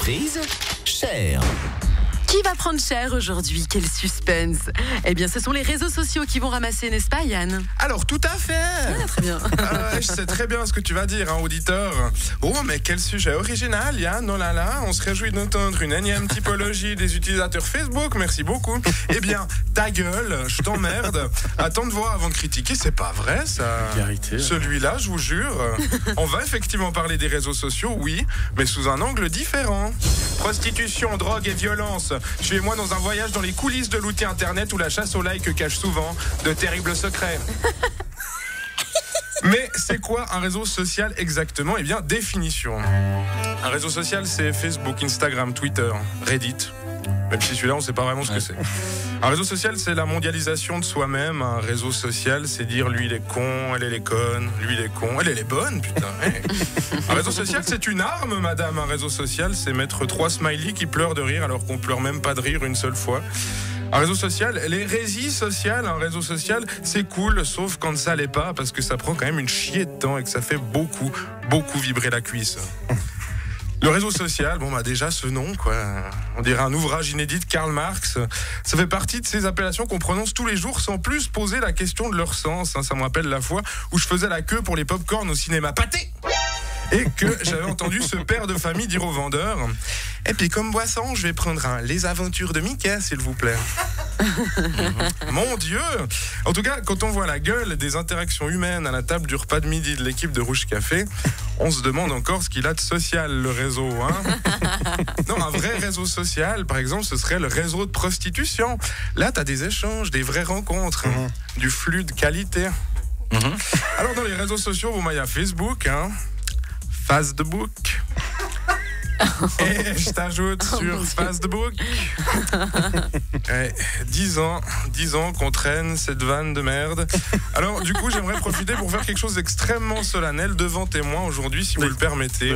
surprise, cher. Qui va prendre cher aujourd'hui? Quel suspense! Eh bien, ce sont les réseaux sociaux qui vont ramasser, n'est-ce pas, Yann? Alors, tout à fait. Très bien. Je sais très bien ce que tu vas dire, hein, auditeur. Oh, mais quel sujet original, Yann. Oh là là, on se réjouit d'entendre une énième typologie des utilisateurs Facebook. Merci beaucoup. Eh bien, ta gueule, je t'emmerde. Attends de voir avant de critiquer, c'est pas vrai, ça. Vérité. Celui-là, je vous jure. On va effectivement parler des réseaux sociaux, oui, mais sous un angle différent. Prostitution, drogue et violence. Suivez-moi dans un voyage dans les coulisses de l'outil internet où la chasse au like cache souvent de terribles secrets. Mais c'est quoi un réseau social exactement? Eh bien, définition. Un réseau social, c'est Facebook, Instagram, Twitter, Reddit. Même si celui-là, on ne sait pas vraiment ce que c'est. Un réseau social, c'est la mondialisation de soi-même. Un réseau social, c'est dire lui, il est con, elle est conne, lui, il est con, elle est bonne, putain. Hey. Un réseau social, c'est une arme, madame. Un réseau social, c'est mettre 3 smileys qui pleurent de rire alors qu'on pleure même pas de rire une seule fois. Un réseau social, l'hérésie sociale, un réseau social, c'est cool, sauf quand ça l'est pas, parce que ça prend quand même une chier de temps et que ça fait beaucoup vibrer la cuisse. Le réseau social, bon bah déjà ce nom quoi, on dirait un ouvrage inédit de Karl Marx. Ça fait partie de ces appellations qu'on prononce tous les jours sans plus poser la question de leur sens. Ça me rappelle la fois où je faisais la queue pour les pop-corn au cinéma pâté et que j'avais entendu ce père de famille dire au vendeur: et puis comme boisson, je vais prendre un Les Aventures de Mickey, s'il vous plaît. Mon Dieu! En tout cas, quand on voit la gueule des interactions humaines à la table du repas de midi de l'équipe de Rouge Café, on se demande encore ce qu'il a de social, le réseau. Hein. Non, un vrai réseau social, par exemple, ce serait le réseau de prostitution. Là, t'as des échanges, des vraies rencontres, du flux de qualité. Alors, dans les réseaux sociaux, bon, il y a Facebook, hein, Facebook. Et je t'ajoute sur Facebook. 10 ans qu'on traîne cette vanne de merde. Alors du coup j'aimerais profiter pour faire quelque chose d'extrêmement solennel devant témoins aujourd'hui, si vous le permettez.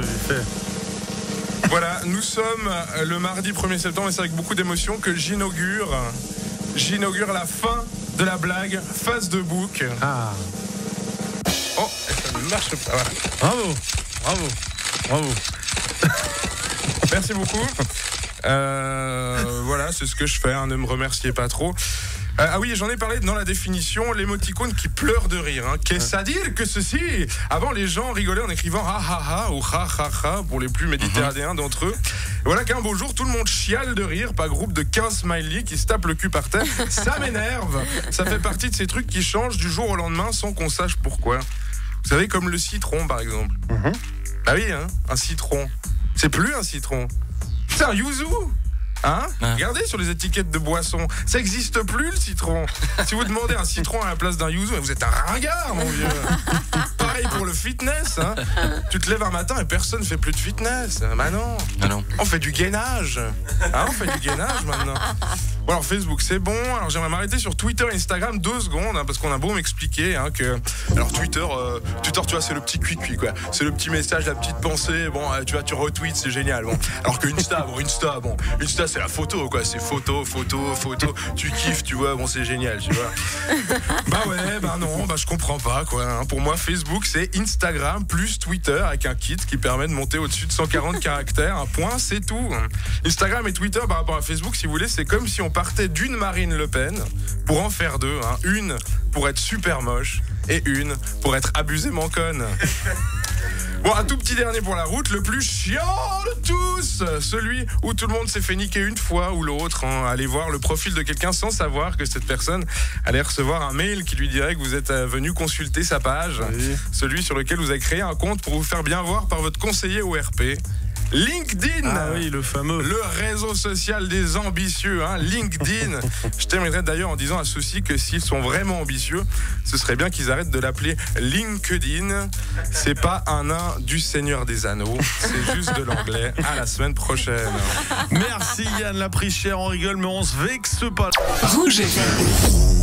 Voilà, nous sommes le mardi 1er septembre et c'est avec beaucoup d'émotion que j'inaugure la fin de la blague Facebook. Ah. Oh, ça ne marche pas. Voilà. Bravo. Merci beaucoup. Voilà, c'est ce que je fais, hein, ne me remerciez pas trop. Ah oui, j'en ai parlé dans la définition, l'émoticône qui pleure de rire. Hein. Qu'est-ce à dire que ceci? Avant, les gens rigolaient en écrivant ha ha ha ou ha ha ha pour les plus méditerranéens d'entre eux. Et voilà qu'un beau jour, tout le monde chiale de rire, pas groupe de 15 smileys qui se tapent le cul par terre. Ça m'énerve. Ça fait partie de ces trucs qui changent du jour au lendemain sans qu'on sache pourquoi. Vous savez, comme le citron, par exemple. Ah oui, hein, un citron. C'est plus un citron. C'est un yuzu. Hein? Regardez sur les étiquettes de boissons. Ça n'existe plus, le citron. Si vous demandez un citron à la place d'un yuzu, vous êtes un ringard, mon vieux. Pareil pour le fitness. Hein? Tu te lèves un matin et personne ne fait plus de fitness. Bah non. On fait du gainage. Hein, on fait du gainage maintenant. Bon, alors Facebook c'est bon. Alors j'aimerais m'arrêter sur Twitter et Instagram 2 secondes, hein, parce qu'on a beau m'expliquer hein, que alors Twitter tu vois c'est le petit cuicui quoi. C'est le petit message, la petite pensée. Bon tu vois tu retweets, c'est génial. Bon alors que Insta c'est la photo quoi. C'est photo. Tu kiffes tu vois. Bon c'est génial tu vois. Bah non je comprends pas quoi. Hein. Pour moi Facebook c'est Instagram plus Twitter avec un kit qui permet de monter au-dessus de 140 caractères. Un point c'est tout. Instagram et Twitter par rapport à Facebook si vous voulez c'est comme si on partait d'une Marine Le Pen pour en faire 2, hein. Une pour être super moche et une pour être abusément conne. Bon, un tout petit dernier pour la route, le plus chiant de tous, celui où tout le monde s'est fait niquer une fois ou l'autre, hein. Allez voir le profil de quelqu'un sans savoir que cette personne allait recevoir un mail qui lui dirait que vous êtes venu consulter sa page, celui sur lequel vous avez créé un compte pour vous faire bien voir par votre conseiller ORP. LinkedIn, ah oui, le fameux, le réseau social des ambitieux, hein, LinkedIn. Je terminerai d'ailleurs en disant à ceux-ci que s'ils sont vraiment ambitieux, ce serait bien qu'ils arrêtent de l'appeler LinkedIn. C'est pas un nain du Seigneur des Anneaux, c'est juste de l'anglais. À la semaine prochaine. Merci Yann, la pris cher, on rigole mais on se vexe pas. Rouge FM.